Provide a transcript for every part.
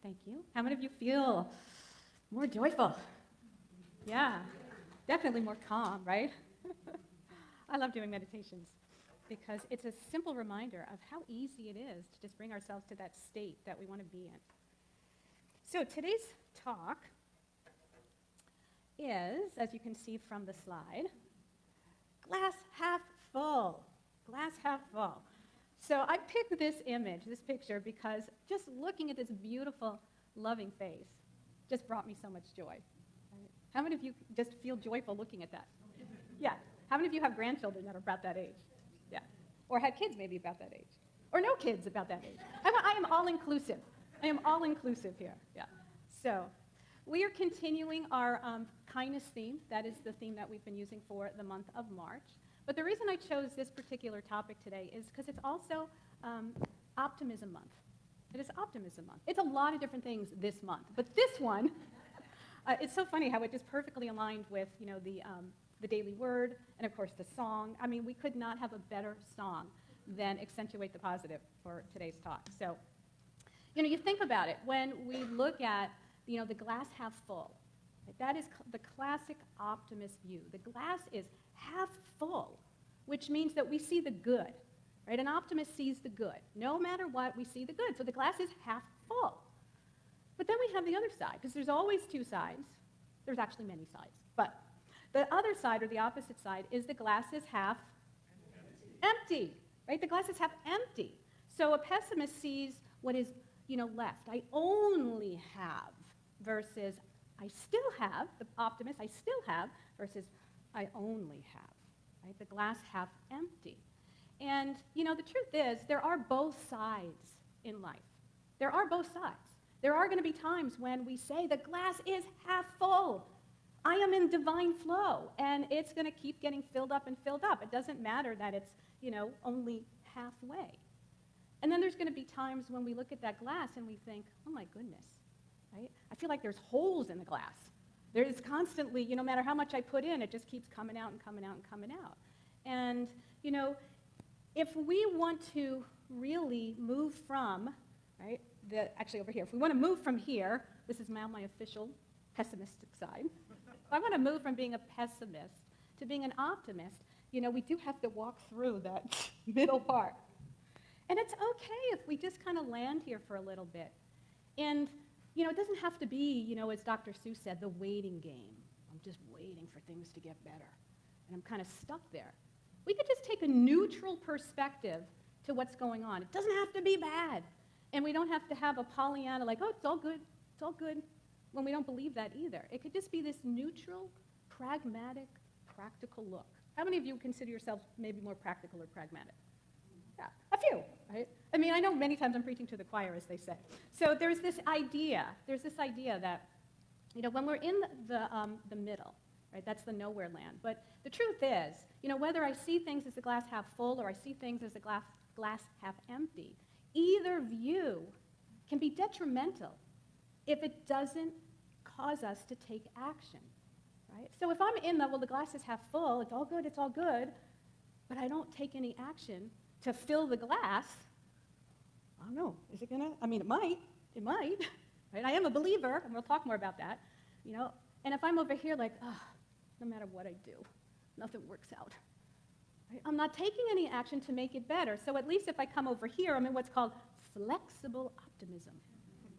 Thank you. How many of you feel more joyful? Yeah, definitely more calm, right? I love doing meditations because it's a simple reminder of how easy it is to just bring ourselves to that state that we want to be in. So today's talk is, as you can see from the slide, glass half full. Glass half full. So I picked this image, this picture, because just looking at this beautiful, loving face just brought me so much joy. Right? How many of you just feel joyful looking at that? Yeah. How many of you have grandchildren that are about that age? Yeah. Or had kids maybe about that age? Or no kids about that age? I am all-inclusive. I am all-inclusive here. Yeah. So we are continuing our kindness theme. That is the theme that we've been using for the month of March. But the reason I chose this particular topic today is because it's also Optimism Month. It is Optimism Month. It's a lot of different things this month. But this one, it's so funny how it just perfectly aligned with, the daily word and, of course, the song. I mean, we could not have a better song than Accentuate the Positive for today's talk. So, you think about it. When we look at, the glass half full, right, that is the classic optimist view. The glass is half full, which means that we see the good, right? An optimist sees the good. No matter what, we see the good. So the glass is half full. But then we have the other side, because there's always two sides. There's actually many sides. But the other side, or the opposite side, is the glass is half empty, right? The glass is half empty. So a pessimist sees what is, left. I only have versus I still have, the optimist, I still have, versus I only have, right? The glass half empty. And, the truth is, there are both sides in life. There are both sides. There are going to be times when we say the glass is half full. I am in divine flow, and it's going to keep getting filled up and filled up. It doesn't matter that it's, only halfway. And then there's going to be times when we look at that glass and we think, oh my goodness, right? I feel like there's holes in the glass. There is constantly, no matter how much I put in, it just keeps coming out and coming out and coming out. And, if we want to really move from, right, actually over here, if we want to move from here, this is now my official pessimistic side. If I want to move from being a pessimist to being an optimist, we do have to walk through that middle part. And it's okay if we just kind of land here for a little bit. And it doesn't have to be, as Dr. Seuss said, the waiting game. I'm just waiting for things to get better. And I'm kind of stuck there. We could just take a neutral perspective to what's going on. It doesn't have to be bad. And we don't have to have a Pollyanna like, oh, it's all good, when we don't believe that either. It could just be this neutral, pragmatic, practical look. How many of you consider yourselves maybe more practical or pragmatic? Yeah, a few, right? I mean, I know many times I'm preaching to the choir, as they say. So there's this idea that, when we're in the middle, right, that's the nowhere land. But the truth is, whether I see things as the glass half full or I see things as the glass half empty, either view can be detrimental if it doesn't cause us to take action, right? So if I'm in the glass is half full, it's all good, but I don't take any action to fill the glass, I don't know, is it gonna? I mean, it might, right? I am a believer, and we'll talk more about that, and if I'm over here like, no matter what I do, nothing works out, right? I'm not taking any action to make it better, so at least if I come over here, I'm in what's called flexible optimism.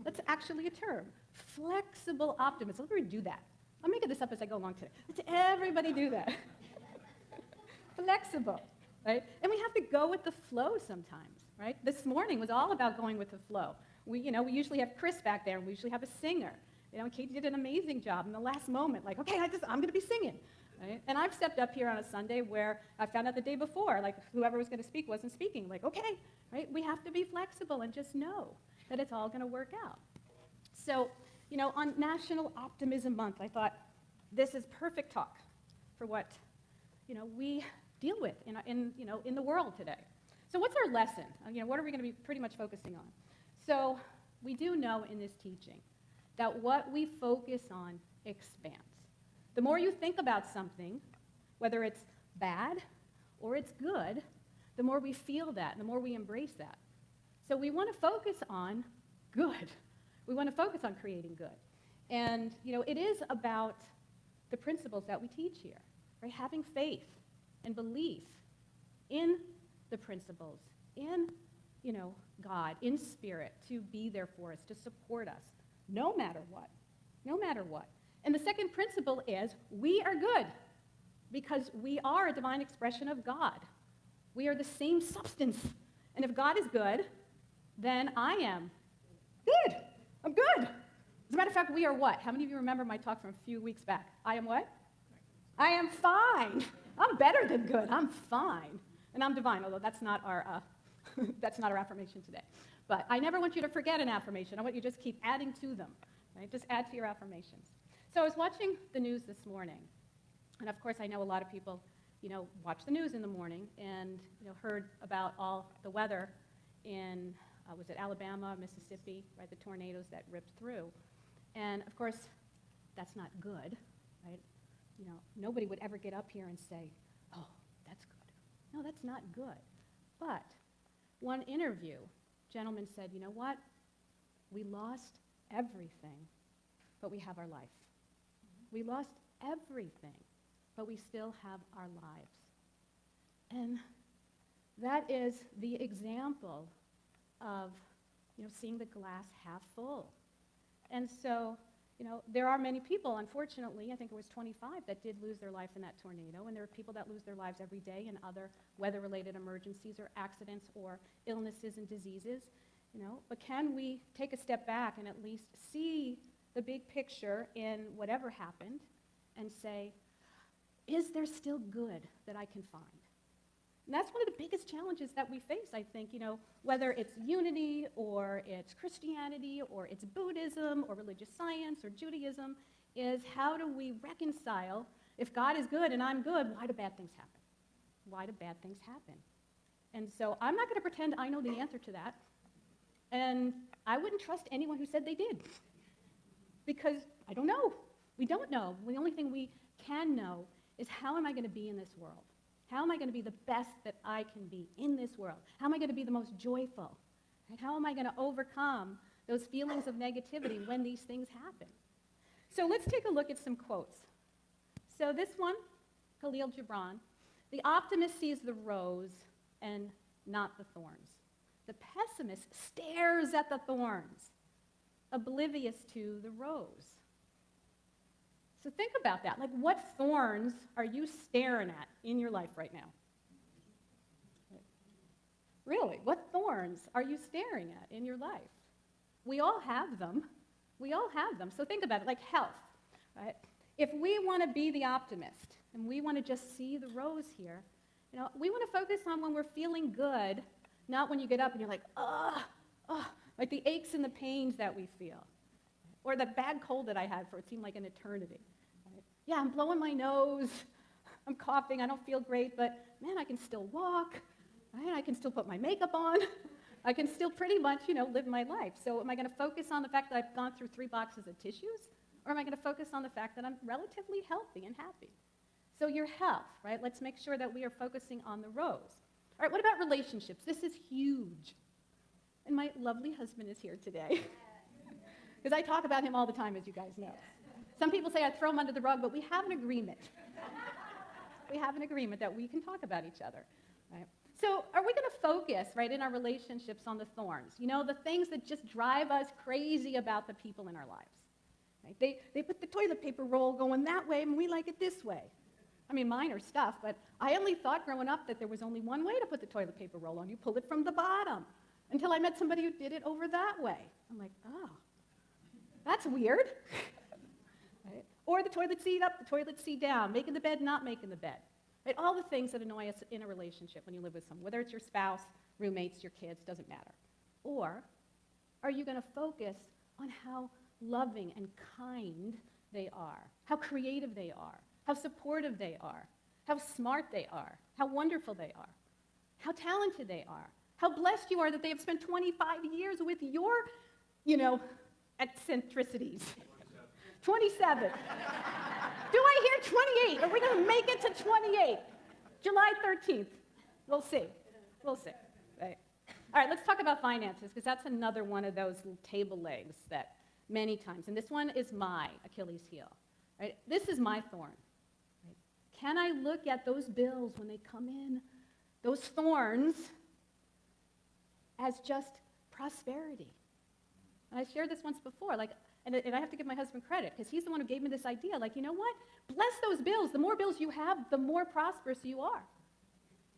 That's actually a term, flexible optimism. Let me do that. I'm making this up as I go along today. Let's everybody do that. Flexible. Right? And we have to go with the flow sometimes, right? This morning was all about going with the flow. We usually have Chris back there, and we usually have a singer. Katie did an amazing job in the last moment, like, okay, I'm going to be singing, right? And I've stepped up here on a Sunday where I found out the day before, like, whoever was going to speak wasn't speaking. Like, okay, right? We have to be flexible and just know that it's all going to work out. So, on National Optimism Month, I thought this is perfect talk for what, we deal with in the world today. So what's our lesson? What are we going to be pretty much focusing on? So we do know in this teaching that what we focus on expands. The more you think about something, whether it's bad or it's good, the more we feel that, the more we embrace that. So we want to focus on good, We want to focus on creating good. And, it is about the principles that we teach here, right? Having faith and belief in the principles, in, God, in spirit, to be there for us, to support us, no matter what, no matter what. And the second principle is we are good because we are a divine expression of God. We are the same substance. And if God is good, then I am good. I'm good. As a matter of fact, we are what? How many of you remember my talk from a few weeks back? I am what? I am fine. I'm better than good. I'm fine. And I'm divine, although that's not our that's not our affirmation today. But I never want you to forget an affirmation. I want you to just keep adding to them. Right? Just add to your affirmations. So I was watching the news this morning. And of course, I know a lot of people, watch the news in the morning and, heard about all the weather in, was it Alabama, Mississippi, right, the tornadoes that ripped through. And of course, that's not good, right? Nobody would ever get up here and say, oh, that's good. No, that's not good. But one interview, gentleman said, you know what? We lost everything, but we have our life. We lost everything, but we still have our lives. And that is the example of, seeing the glass half full. And so, there are many people, unfortunately, I think it was 25, that did lose their life in that tornado, and there are people that lose their lives every day in other weather-related emergencies or accidents or illnesses and diseases, But can we take a step back and at least see the big picture in whatever happened and say, is there still good that I can find? And that's one of the biggest challenges that we face, I think, whether it's unity or it's Christianity or it's Buddhism or religious science or Judaism, is how do we reconcile, if God is good and I'm good, why do bad things happen? Why do bad things happen? And so I'm not going to pretend I know the answer to that. And I wouldn't trust anyone who said they did. Because I don't know. We don't know. The only thing we can know is how am I going to be in this world? How am I going to be the best that I can be in this world? How am I going to be the most joyful? Right? How am I going to overcome those feelings of negativity when these things happen? So let's take a look at some quotes. So this one, Khalil Gibran, the optimist sees the rose and not the thorns. The pessimist stares at the thorns, oblivious to the rose. So think about that. Like, what thorns are you staring at in your life right now? Really, what thorns are you staring at in your life? We all have them. We all have them. So think about it, like health, right? If we want to be the optimist and we want to just see the rose here, we want to focus on when we're feeling good, not when you get up and you're like, like the aches and the pains that we feel. Or the bad cold that I had for it seemed like an eternity. Right? Yeah, I'm blowing my nose, I'm coughing, I don't feel great, but man, I can still walk, right? I can still put my makeup on, I can still pretty much, live my life. So am I going to focus on the fact that I've gone through 3 boxes of tissues? Or am I going to focus on the fact that I'm relatively healthy and happy? So your health, right? Let's make sure that we are focusing on the rose. All right, what about relationships? This is huge. And my lovely husband is here today. Because I talk about him all the time, as you guys know. Some people say I throw him under the rug, but we have an agreement. We have an agreement that we can talk about each other. Right? So are we going to focus, right, in our relationships on the thorns? The things that just drive us crazy about the people in our lives. Right? They put the toilet paper roll going that way, and we like it this way. I mean, minor stuff, but I only thought growing up that there was only one way to put the toilet paper roll on. You pull it from the bottom. Until I met somebody who did it over that way. I'm like, oh, that's weird. Right? Or the toilet seat up, the toilet seat down, making the bed, not making the bed. Right? All the things that annoy us in a relationship when you live with someone, whether it's your spouse, roommates, your kids, doesn't matter. Or are you going to focus on how loving and kind they are, how creative they are, how supportive they are, how smart they are, how wonderful they are, how talented they are, how blessed you are that they have spent 25 years with your, eccentricities. 27. Do I hear 28? Are we going to make it to 28? July 13th. We'll see. We'll see. Right? All right, let's talk about finances, because that's another one of those table legs that many times, and this one is my Achilles heel. Right? This is my thorn. Right? Can I look at those bills when they come in, those thorns, as just prosperity? And I shared this once before, and I have to give my husband credit, because he's the one who gave me this idea, you know what? Bless those bills. The more bills you have, the more prosperous you are.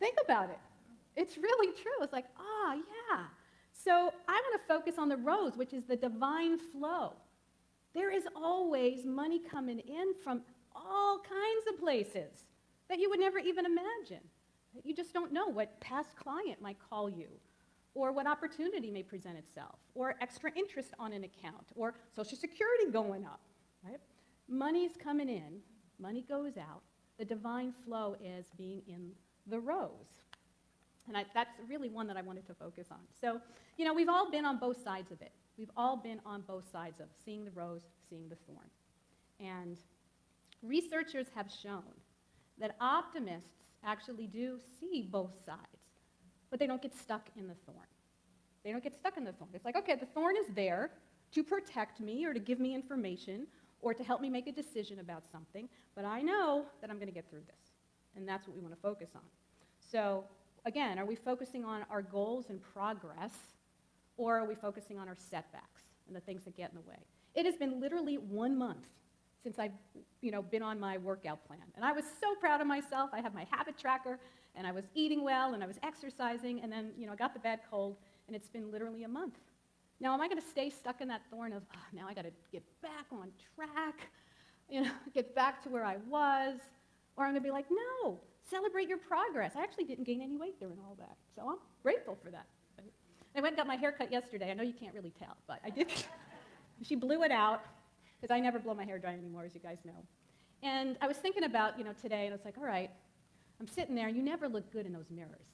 Think about it. It's really true. It's yeah. So I want to focus on the rose, which is the divine flow. There is always money coming in from all kinds of places that you would never even imagine. You just don't know what past client might call you, or what opportunity may present itself, or extra interest on an account, or Social Security going up, right? Money's coming in, money goes out. The divine flow is being in the rose. And that's really one that I wanted to focus on. So, we've all been on both sides of it. We've all been on both sides of seeing the rose, seeing the thorn. And researchers have shown that optimists actually do see both sides, but they don't get stuck in the thorn. They don't get stuck in the thorn. It's okay, the thorn is there to protect me or to give me information or to help me make a decision about something, but I know that I'm going to get through this. And that's what we want to focus on. So, again, are we focusing on our goals and progress, or are we focusing on our setbacks and the things that get in the way? It has been literally 1 month since I've been on my workout plan. And I was so proud of myself. I have my habit tracker, and I was eating well, and I was exercising, and then I got the bad cold, and it's been literally a month. Now, am I going to stay stuck in that thorn of, now I got to get back on track, get back to where I was? Or I'm going to be no, celebrate your progress. I actually didn't gain any weight during all that, so I'm grateful for that. I went and got my hair cut yesterday. I know you can't really tell, but I did. She blew it out, because I never blow my hair dry anymore, as you guys know. And I was thinking about, today, and it's all right, I'm sitting there, and you never look good in those mirrors.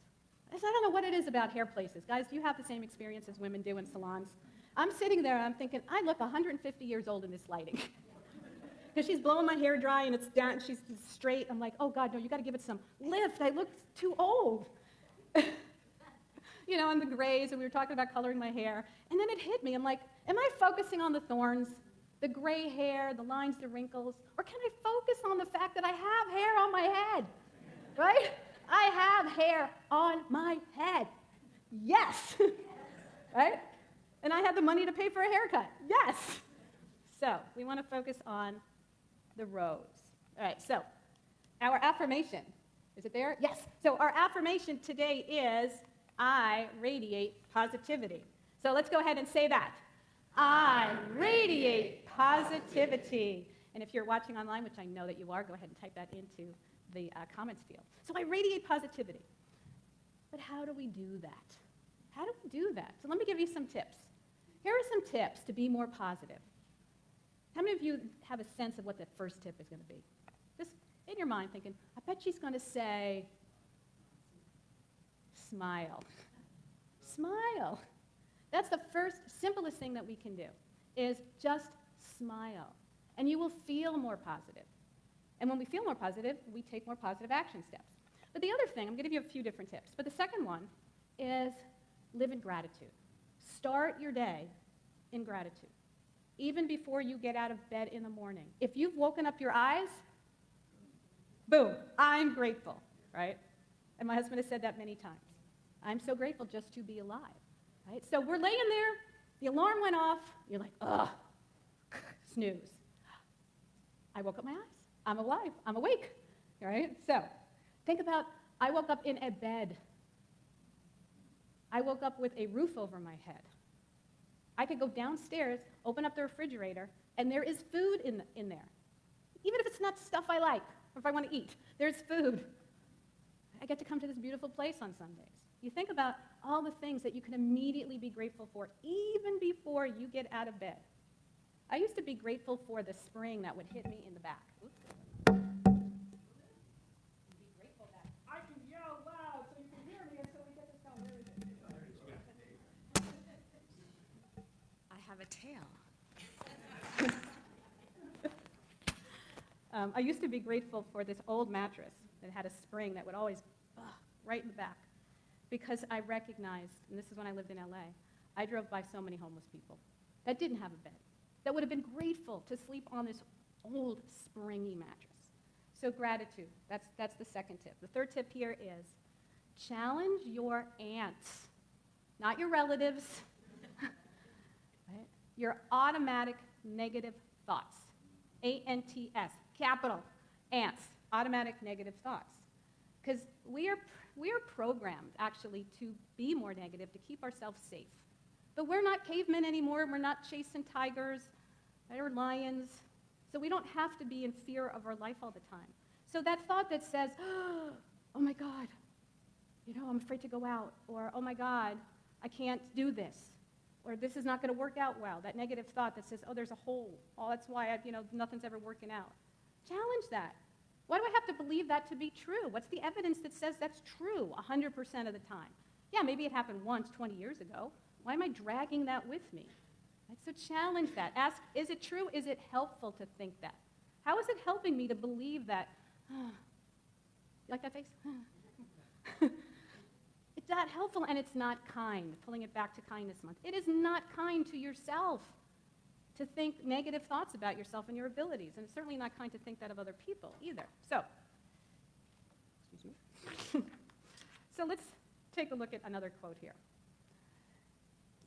I said, I don't know what it is about hair places. Guys, do you have the same experience as women do in salons? I'm sitting there, and I'm thinking, I look 150 years old in this lighting. Because she's blowing my hair dry, and it's down, and she's straight. I'm oh, God, no, you got to give it some lift. I look too old. And the grays, and we were talking about coloring my hair. And then it hit me. I'm am I focusing on the thorns, the gray hair, the lines, the wrinkles? Or can I focus on the fact that I have hair on my head? Right? I have hair on my head. Yes. Right? And I have the money to pay for a haircut. Yes. So we want to focus on the rose. All right, so our affirmation. Is it there? Yes. So our affirmation today is, I radiate positivity. So let's go ahead and say that. I radiate positivity. And if you're watching online, which I know that you are, go ahead and type that into the comments field. So I radiate positivity. But how do we do that? How do we do that? So let me give you some tips. Here are some tips to be more positive. How many of you have a sense of what the first tip is going to be? Just in your mind thinking, I bet she's going to say, smile. Smile. That's the first, simplest thing that we can do, is just smile. And you will feel more positive. And when we feel more positive, we take more positive action steps. But the other thing, I'm going to give you a few different tips, but the second one is live in gratitude. Start your day in gratitude, even before you get out of bed in the morning. If you've woken up your eyes, boom, I'm grateful, right? And my husband has said that many times. I'm so grateful just to be alive, right? So we're laying there, the alarm went off, you're ugh, snooze. I woke up my eyes, I'm alive, I'm awake, right? So think about, I woke up in a bed. I woke up with a roof over my head. I could go downstairs, open up the refrigerator, and there is food in there. Even if it's not stuff I like, or if I want to eat, there's food. I get to come to this beautiful place on Sundays. You think about all the things that you can immediately be grateful for, even before you get out of bed. I used to be grateful for the spring that would hit me in the back. Oops. Be grateful that I can yell loud so you can hear me until we get this going. Where is it? I have a tail. I used to be grateful for this old mattress that had a spring that would always, right in the back. because I recognized, and this is when I lived in LA, I drove by so many homeless people that didn't have a bed, that would have been grateful to sleep on this old springy mattress. So gratitude, that's the second tip. The third tip here is challenge your ants, not your relatives, right? Your automatic negative thoughts. A-N-T-S, capital, ants, automatic negative thoughts. Because we are programmed, actually, to be more negative, to keep ourselves safe. But we're not cavemen anymore. We're not chasing tigers or lions. So we don't have to be in fear of our life all the time. So that thought that says, oh my God, I'm afraid to go out, or oh my God, I can't do this, or this is not going to work out well, that negative thought that says, oh, there's a hole, oh, that's why nothing's ever working out. Challenge that. Why do I have to believe that to be true? What's the evidence that says that's true 100% of the time? Yeah, maybe it happened once 20 years ago. Why am I dragging that with me? Right? So challenge that. Ask, is it true? Is it helpful to think that? How is it helping me to believe that? You like that face? It's not helpful, and it's not kind. Pulling it back to Kindness Month. It is not kind to yourself to think negative thoughts about yourself and your abilities, and it's certainly not kind to think that of other people either. So, excuse me. So let's take a look at another quote here.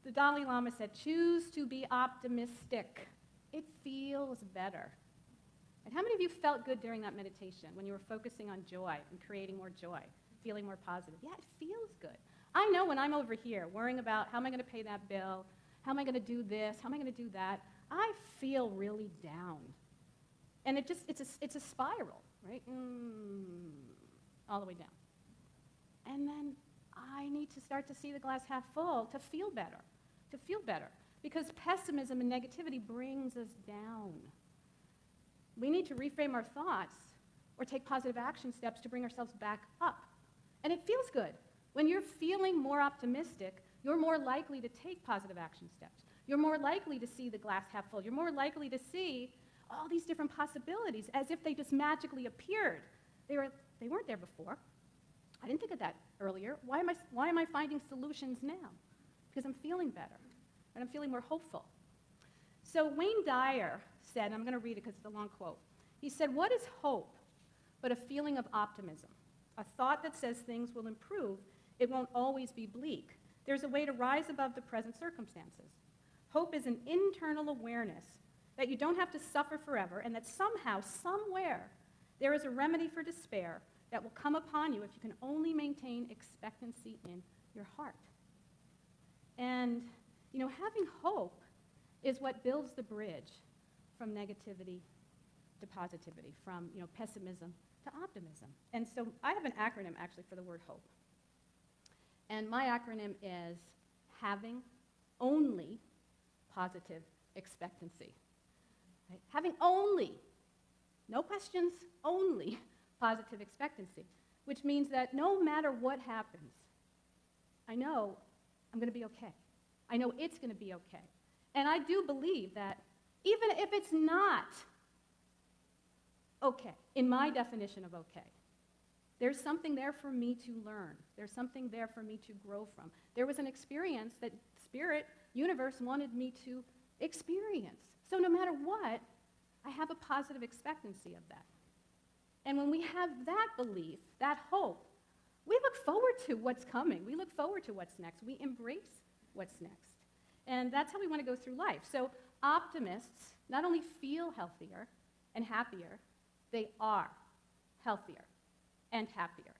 The Dalai Lama said, choose to be optimistic. It feels better. And how many of you felt good during that meditation when you were focusing on joy and creating more joy, feeling more positive? Yeah, it feels good. I know when I'm over here worrying about how am I going to pay that bill, how am I going to do this, how am I going to do that, I feel really down. And it's a spiral, right? All the way down. And then I need to start to see the glass half full to feel better, because pessimism and negativity brings us down. We need to reframe our thoughts or take positive action steps to bring ourselves back up. And it feels good. When you're feeling more optimistic, you're more likely to take positive action steps. You're more likely to see the glass half full. You're more likely to see all these different possibilities as if they just magically appeared. They weren't there before. I didn't think of that earlier. Why am I finding solutions now? Because I'm feeling better, and I'm feeling more hopeful. So Wayne Dyer said, and I'm going to read it because it's a long quote. He said, what is hope but a feeling of optimism? A thought that says things will improve, it won't always be bleak. There's a way to rise above the present circumstances. Hope is an internal awareness that you don't have to suffer forever, and that somehow, somewhere, there is a remedy for despair that will come upon you if you can only maintain expectancy in your heart. And, having hope is what builds the bridge from negativity to positivity, from, pessimism to optimism. And so I have an acronym, actually, for the word hope. And my acronym is having only positive expectancy. Right? Having only, no questions, only positive expectancy, which means that no matter what happens, I know I'm going to be okay. I know it's going to be okay. And I do believe that even if it's not okay, in my definition of okay, there's something there for me to learn. There's something there for me to grow from. There was an experience that Spirit, universe wanted me to experience. So no matter what, I have a positive expectancy of that. And when we have that belief, that hope, we look forward to what's coming. We look forward to what's next. We embrace what's next. And that's how we want to go through life. So optimists not only feel healthier and happier, they are healthier and happier.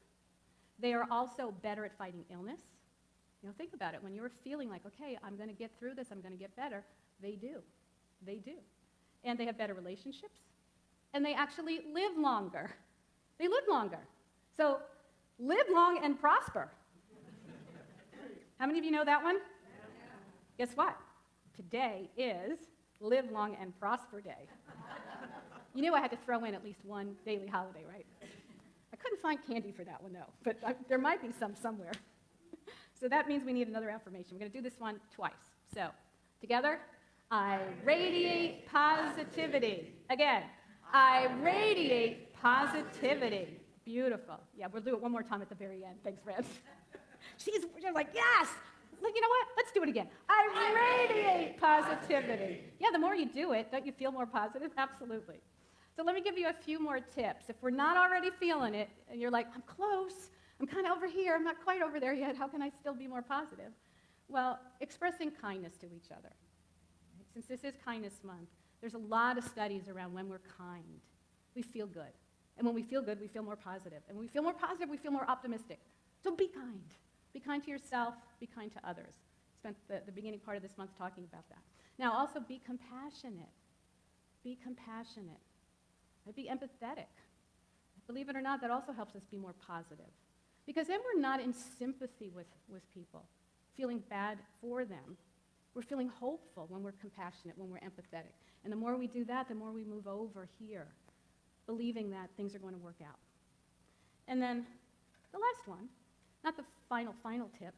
They are also better at fighting illness. Think about it. When you're feeling like, okay, I'm going to get through this, I'm going to get better, they do. They do. And they have better relationships. And they actually live longer. They live longer. So live long and prosper. How many of you know that one? Yeah. Guess what? Today is Live Long and Prosper Day. You knew I had to throw in at least one daily holiday, right? I couldn't find candy for that one, though, but there might be some somewhere. So that means we need another affirmation. We're going to do this one twice. So together, I radiate positivity. Again, I radiate positivity. Beautiful. Yeah, we'll do it one more time at the very end. Thanks, Fred. She's like, yes! Like, you know what? Let's do it again. I radiate positivity. Yeah, the more you do it, don't you feel more positive? Absolutely. So let me give you a few more tips. If we're not already feeling it, and you're like, I'm close, I'm kind of over here, I'm not quite over there yet, how can I still be more positive? Well, expressing kindness to each other. Since this is Kindness Month, there's a lot of studies around when we're kind. We feel good. And when we feel good, we feel more positive. And when we feel more positive, we feel more optimistic. So be kind. Be kind to yourself, be kind to others. Spent the beginning part of this month talking about that. Now, also be compassionate. Be compassionate. Be empathetic. Believe it or not, that also helps us be more positive. Because then we're not in sympathy with people, feeling bad for them. We're feeling hopeful when we're compassionate, when we're empathetic. And the more we do that, the more we move over here, believing that things are going to work out. And then the last one, not the final tip,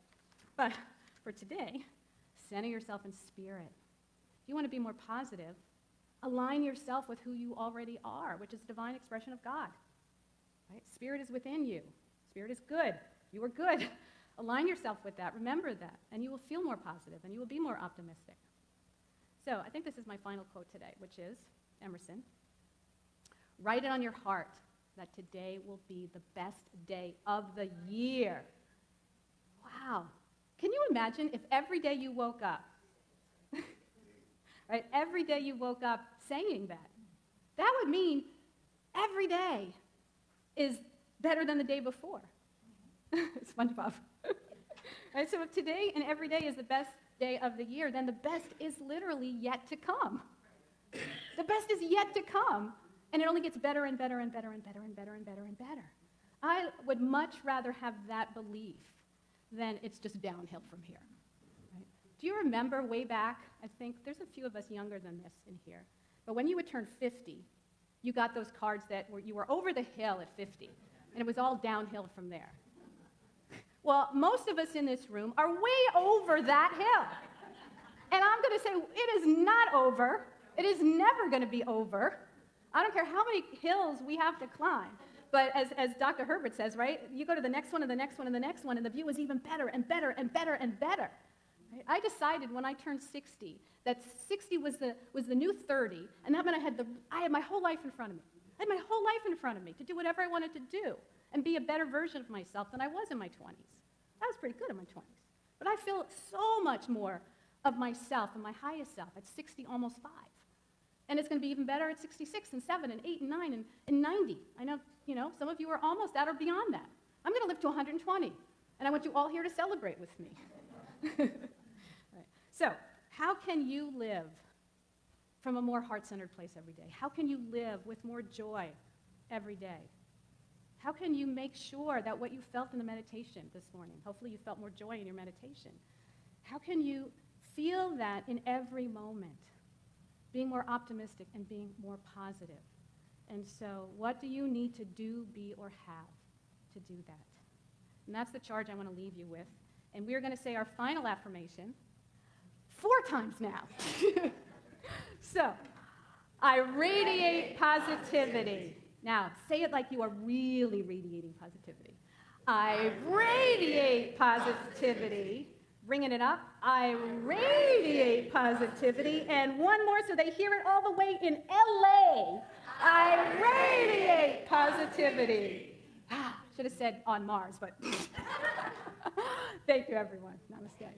but for today, center yourself in spirit. If you want to be more positive, align yourself with who you already are, which is the divine expression of God. Right? Spirit is within you. Spirit is good. You are good. Align yourself with that. Remember that. And you will feel more positive, and you will be more optimistic. So I think this is my final quote today, which is Emerson. Write it on your heart that today will be the best day of the year. Wow. Can you imagine if every day you woke up, right, every day you woke up saying that? That would mean every day is better than the day before. SpongeBob. Right, so if today and every day is the best day of the year, then the best is literally yet to come. The best is yet to come, and it only gets better and better and better and better and better and better and better. I would much rather have that belief than it's just downhill from here. Right? Do you remember way back, I think there's a few of us younger than this in here, but when you would turn 50, you got those cards that you were over the hill at 50, and it was all downhill from there. Well, most of us in this room are way over that hill. And I'm going to say it is not over. It is never going to be over. I don't care how many hills we have to climb. But as Dr. Herbert says, right, you go to the next one and the next one and the next one, and the view is even better and better and better and better. Right? I decided when I turned 60 that 60 was the new 30, and that meant I had my whole life in front of me. I had my whole life in front of me to do whatever I wanted to do and be a better version of myself than I was in my 20s. I was pretty good in my 20s. But I feel so much more of myself and my highest self at 60, almost 5. And it's going to be even better at 66 and 7 and 8 and 9 and 90. I know, some of you are almost that or beyond that. I'm going to live to 120. And I want you all here to celebrate with me. Right. So, how can you live from a more heart-centered place every day? How can you live with more joy every day? How can you make sure that what you felt in the meditation this morning, hopefully you felt more joy in your meditation, how can you feel that in every moment, being more optimistic and being more positive? And so what do you need to do, be, or have to do that? And that's the charge I want to leave you with. And we're going to say our final affirmation 4 times now. So, I radiate positivity. Now, say it like you are really radiating positivity. I radiate positivity. Bringing it up. I radiate positivity. And one more so they hear it all the way in LA. I radiate positivity. Should have said on Mars, but thank you, everyone. Namaste.